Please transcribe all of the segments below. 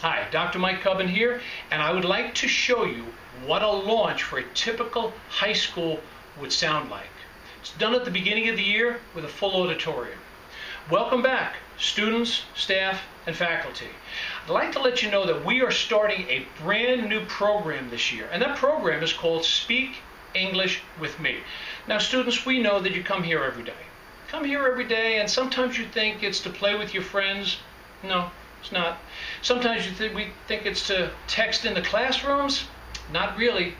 Hi, Dr. Mike Cubbin here, and I would like to show you what a launch for a typical high school would sound like. It's done at the beginning of the year with a full auditorium. Welcome back, students, staff, and faculty. I'd like to let you know that we are starting a brand new program this year, and that program is called Speak English with Me. Now, students, we know that you come here every day. Come here every day, and sometimes you think it's to play with your friends. No, it's not. Sometimes we think it's to text in the classrooms. Not really.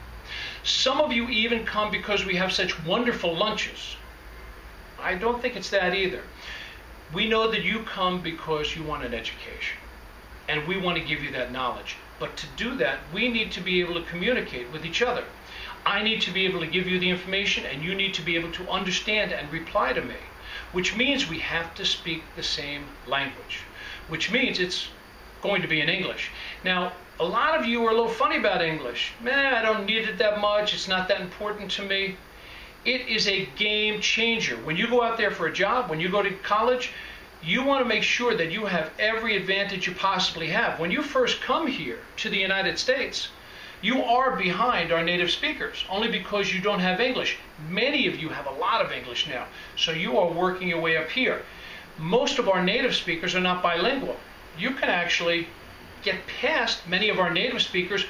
Some of you even come because we have such wonderful lunches. I don't think it's that either. We know that you come because you want an education, and we want to give you that knowledge. But to do that, we need to be able to communicate with each other. I need to be able to give you the information, and you need to be able to understand and reply to me, which means we have to speak the same language, which means it's going to be in English. Now, a lot of you are a little funny about English. Man, I don't need it that much. It's not that important to me. It is a game changer. When you go out there for a job, when you go to college, you want to make sure that you have every advantage you possibly have. When you first come here to the United States, you are behind our native speakers, only because you don't have English. Many of you have a lot of English now, so you are working your way up here. Most of our native speakers are not bilingual. You can actually get past many of our native speakers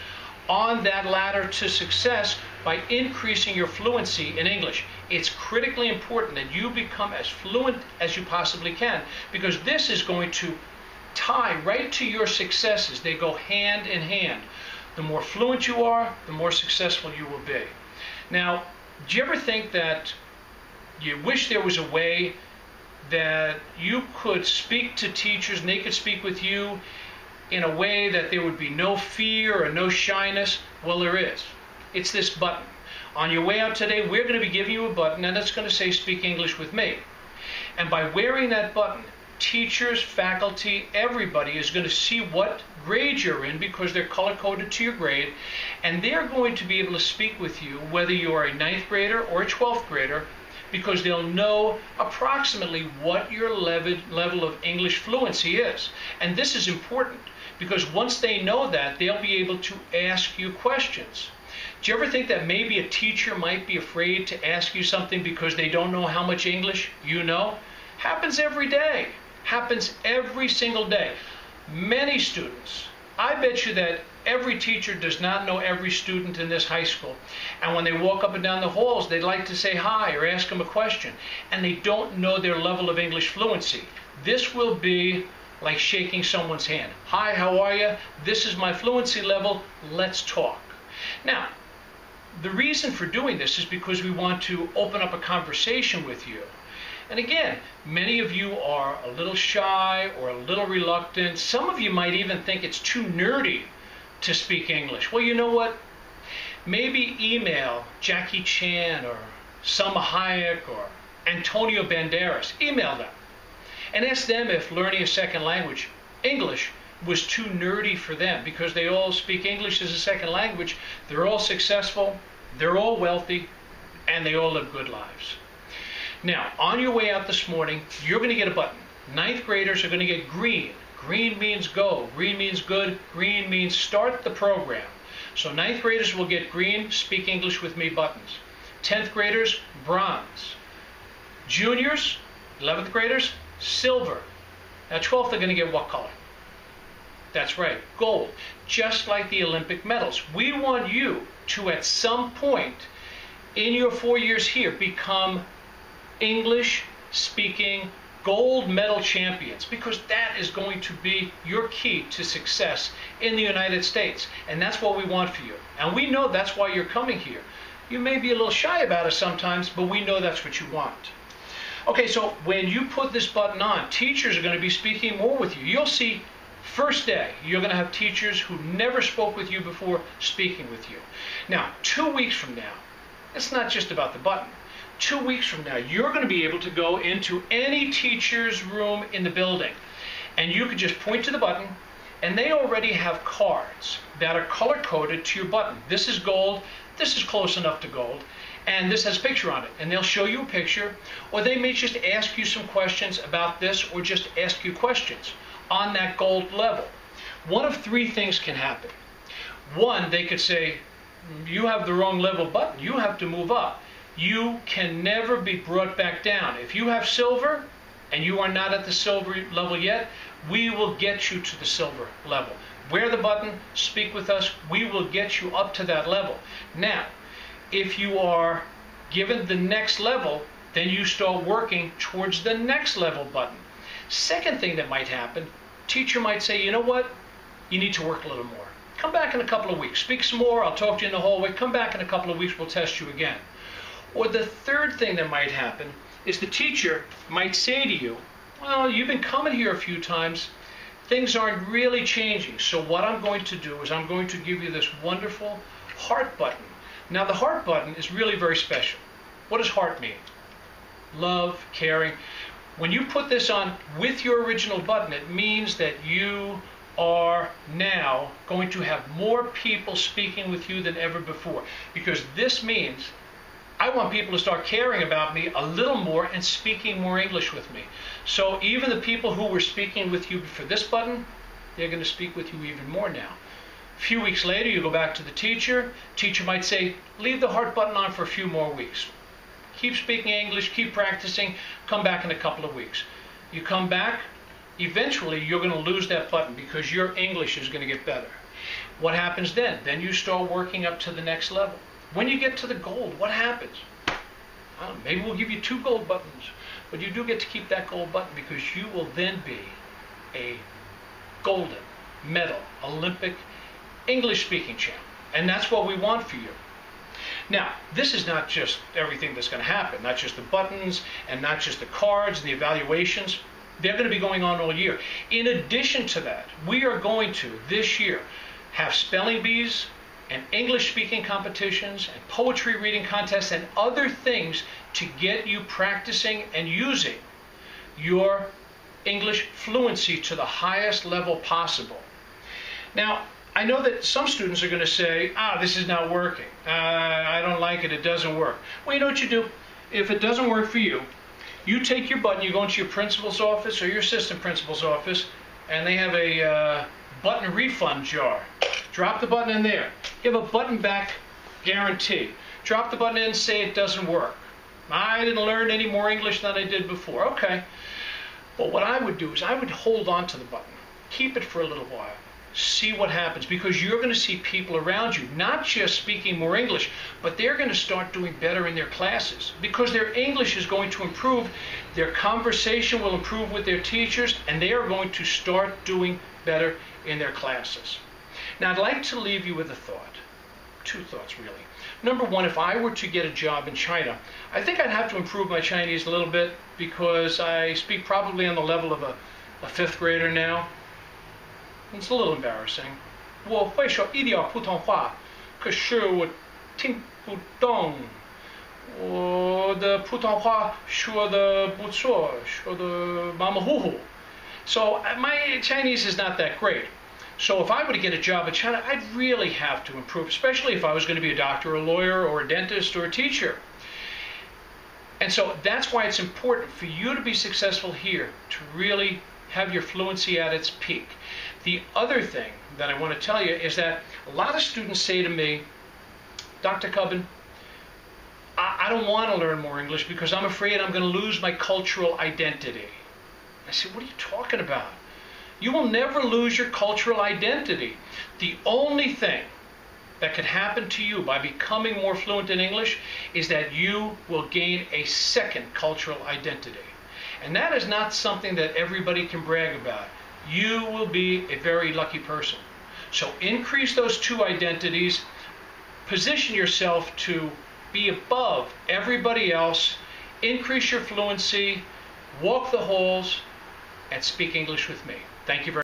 on that ladder to success by increasing your fluency in English. It's critically important that you become as fluent as you possibly can, because this is going to tie right to your successes. They go hand in hand. The more fluent you are, the more successful you will be. Now, do you ever think that you wish there was a way that you could speak to teachers and they could speak with you in a way that there would be no fear or no shyness? Well, there is. It's this button. On your way out today, we're going to be giving you a button, and it's going to say Speak English with Me. And by wearing that button, teachers, faculty, everybody is going to see what grade you're in, because they're color-coded to your grade, and they're going to be able to speak with you whether you are a 9th grader or a 12th grader, because they'll know approximately what your level of English fluency is. And this is important, because once they know that, they'll be able to ask you questions. Do you ever think that maybe a teacher might be afraid to ask you something because they don't know how much English you know? Happens every day. Happens every single day. Many students, I bet you that every teacher does not know every student in this high school. And when they walk up and down the halls, they'd like to say hi or ask them a question. And they don't know their level of English fluency. This will be like shaking someone's hand. Hi, how are you? This is my fluency level. Let's talk. Now, the reason for doing this is because we want to open up a conversation with you. And again, many of you are a little shy or a little reluctant. Some of you might even think it's too nerdy to speak English. Well, you know what? Maybe email Jackie Chan or Salma Hayek or Antonio Banderas. Email them and ask them if learning a second language, English, was too nerdy for them, because they all speak English as a second language. They're all successful, they're all wealthy, and they all live good lives. Now, on your way out this morning, you're going to get a button. 9th graders are going to get green. Green means go. Green means good. Green means start the program. So 9th graders will get green, Speak English with Me buttons. 10th graders, bronze. Juniors, 11th graders, silver. Now 12th are going to get what color? That's right, gold. Just like the Olympic medals. We want you to, at some point in your 4 years here, become English speaking gold medal champions, because that is going to be your key to success in the United States. And that's what we want for you. And we know that's why you're coming here. You may be a little shy about it sometimes, but we know that's what you want. Okay, so when you put this button on, teachers are going to be speaking more with you. You'll see, first day, you're going to have teachers who never spoke with you before speaking with you. Now, 2 weeks from now, it's not just about the button. 2 weeks from now, you're going to be able to go into any teacher's room in the building, and you could just point to the button, and they already have cards that are color-coded to your button. This is gold, this is close enough to gold, and this has a picture on it. And they'll show you a picture, or they may just ask you some questions about this, or just ask you questions on that gold level. one of three things can happen. One, they could say, you have the wrong level button. You have to move up. You can never be brought back down. If you have silver and you are not at the silver level yet, we will get you to the silver level. Wear the button, speak with us, we will get you up to that level. Now, if you are given the next level, then you start working towards the next level button. Second thing that might happen, teacher might say, you know what, you need to work a little more. Come back in a couple of weeks, speak some more, I'll talk to you in the hallway, come back in a couple of weeks, we'll test you again. Or the third thing that might happen is the teacher might say to you, well, you've been coming here a few times, things aren't really changing, so what I'm going to do is I'm going to give you this wonderful heart button. Now the heart button is really very special. What does heart mean? Love, caring. When you put this on with your original button, it means that you are now going to have more people speaking with you than ever before, because this means I want people to start caring about me a little more and speaking more English with me. So even the people who were speaking with you for this button, they're going to speak with you even more now. A few weeks later, you go back to the teacher. Teacher might say, leave the heart button on for a few more weeks. Keep speaking English, keep practicing, come back in a couple of weeks. You come back, eventually you're going to lose that button because your English is going to get better. What happens then? Then you start working up to the next level. When you get to the gold, what happens? Maybe we'll give you 2 gold buttons, but you do get to keep that gold button because you will then be a golden medal Olympic English speaking champ. And that's what we want for you. Now, this is not just everything that's going to happen, not just the buttons and not just the cards and the evaluations. They're going to be going on all year. In addition to that, we are going to, this year, have spelling bees and English speaking competitions and poetry reading contests and other things to get you practicing and using your English fluency to the highest level possible. Now, I know that some students are going to say, this is not working. I don't like it. It doesn't work. Well, you know what you do? If it doesn't work for you, you take your button, you go into your principal's office or your assistant principal's office, and they have a button refund jar. Drop the button in there. You have a button back guarantee. Drop the button in and say it doesn't work. I didn't learn any more English than I did before. Okay. But what I would do is I would hold on to the button. Keep it for a little while. See what happens, because you're going to see people around you not just speaking more English, but they're going to start doing better in their classes because their English is going to improve, their conversation will improve with their teachers, and they are going to start doing better in their classes. Now, I'd like to leave you with a thought. 2 thoughts, really. Number one, if I were to get a job in China, I think I'd have to improve my Chinese a little bit because I speak probably on the level of a 5th grader now. It's a little embarrassing. 我会说一点普通话，可是我听不懂。我的普通话说得不错，说得马马虎虎. So my Chinese is not that great. So if I were to get a job in China, I'd really have to improve, especially if I was going to be a doctor, or a lawyer, or a dentist, or a teacher. And so that's why it's important for you to be successful here, to really have your fluency at its peak. The other thing that I want to tell you is that a lot of students say to me, Dr. Cubbin, I don't want to learn more English because I'm afraid I'm going to lose my cultural identity. I said, what are you talking about? You will never lose your cultural identity. The only thing that could happen to you by becoming more fluent in English is that you will gain a second cultural identity. And that is not something that everybody can brag about. You will be a very lucky person. So increase those 2 identities, position yourself to be above everybody else, increase your fluency, walk the halls, and speak English with me. Thank you very much.